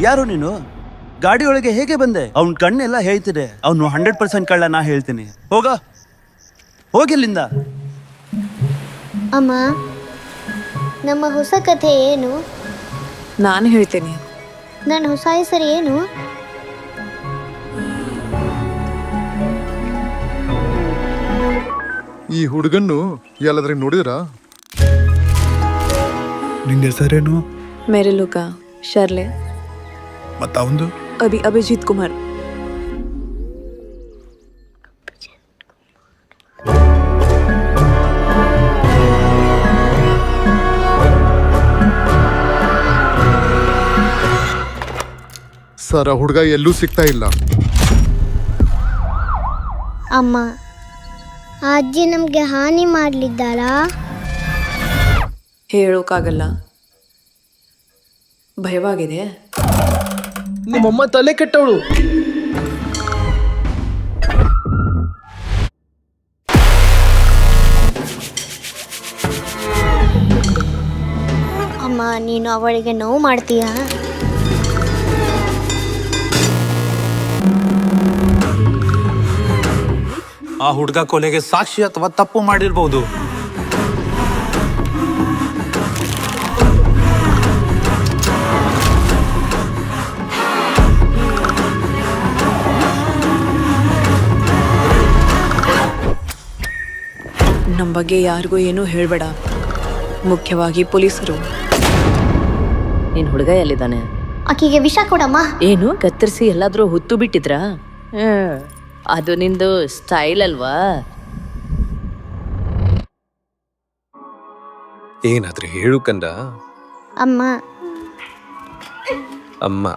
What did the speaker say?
ಯಾರು ನೀನು? ಗಾಡಿ ಒಳಗೆ ಹೇಗೆ ಬಂದೆ? ಅವ್ನ ಕಣ್ಣೆಲ್ಲ ಹೇಳ್ತಿದೆ ಅವನು 100% ಕಳ್ಳ. ನಾ ಹೇಳ್ತೀನಿ, ಹೋಗಿಲ್ಲಿಂದ. ಅಮ್ಮ, ನಮ್ಮ ಹೊಸ ಕಥೆ ಏನು? ನಾನು ಹೇಳ್ತೇನೆ. ನನ್ನ ಹೊಸ ಹೆಸರು ಏನು? ಈ ಹುಡುಗನ್ನು ಎಲ್ಲಾದ್ರೂ ನೋಡಿದ್ರಾ? ನಿನ್ನ ಹೆಸರೇನು? ಮೆರಿಲುಕಾ, ಶರ್ಲೆ, ಮತ್ತ ಅವಂದು? ಅಭಿಜಿತ್ ಕುಮಾರ್. ಸರ್, ಆ ಹುಡುಗ ಎಲ್ಲೂ ಸಿಗ್ತಾ ಇಲ್ಲ. ಅಮ್ಮ, ಆ ಅಜ್ಜಿ ನಮಗೆ ಹಾನಿ ಮಾಡಲಿದ್ದಾರಾ? ಹೇಳೋಕ್ಕಾಗಲ್ಲ. ಭಯವಾಗಿದೆ. ನಿಮ್ಮಮ್ಮ ತಲೆ ಕೆಟ್ಟವಳು. ಅಮ್ಮ, ನೀನು ಅವಳಿಗೆ ನೋವು ಮಾಡ್ತೀಯಾ? ಆ ಹುಡುಗ ಕೊಲೆಗೆ ಸಾಕ್ಷಿ ಅಥವಾ ತಪ್ಪು ಮಾಡಿರ್ಬಹುದು. ನಮ್ಮ ಬಗ್ಗೆ ಯಾರಿಗೂ ಏನೂ ಹೇಳಬೇಡ, ಮುಖ್ಯವಾಗಿ ಪೊಲೀಸರು. ನಿನ್ ಹುಡುಗ ಎಲ್ಲಿದ್ದಾನೆ? ಆಕೆಗೆ ವಿಷ ಕೊಡಮ್ಮ. ಏನು ಕತ್ತರಿಸಿ ಎಲ್ಲಾದ್ರೂ ಹುತ್ತು ಬಿಟ್ಟಿದ್ರಾ? ಅದು ನಿಂದು ಸ್ಟೈಲ್ ಅಲ್ವಾ? ಏನಾದ್ರೂ ಹೇಳು ಕಂದ. ಅಮ್ಮ. ಅಮ್ಮ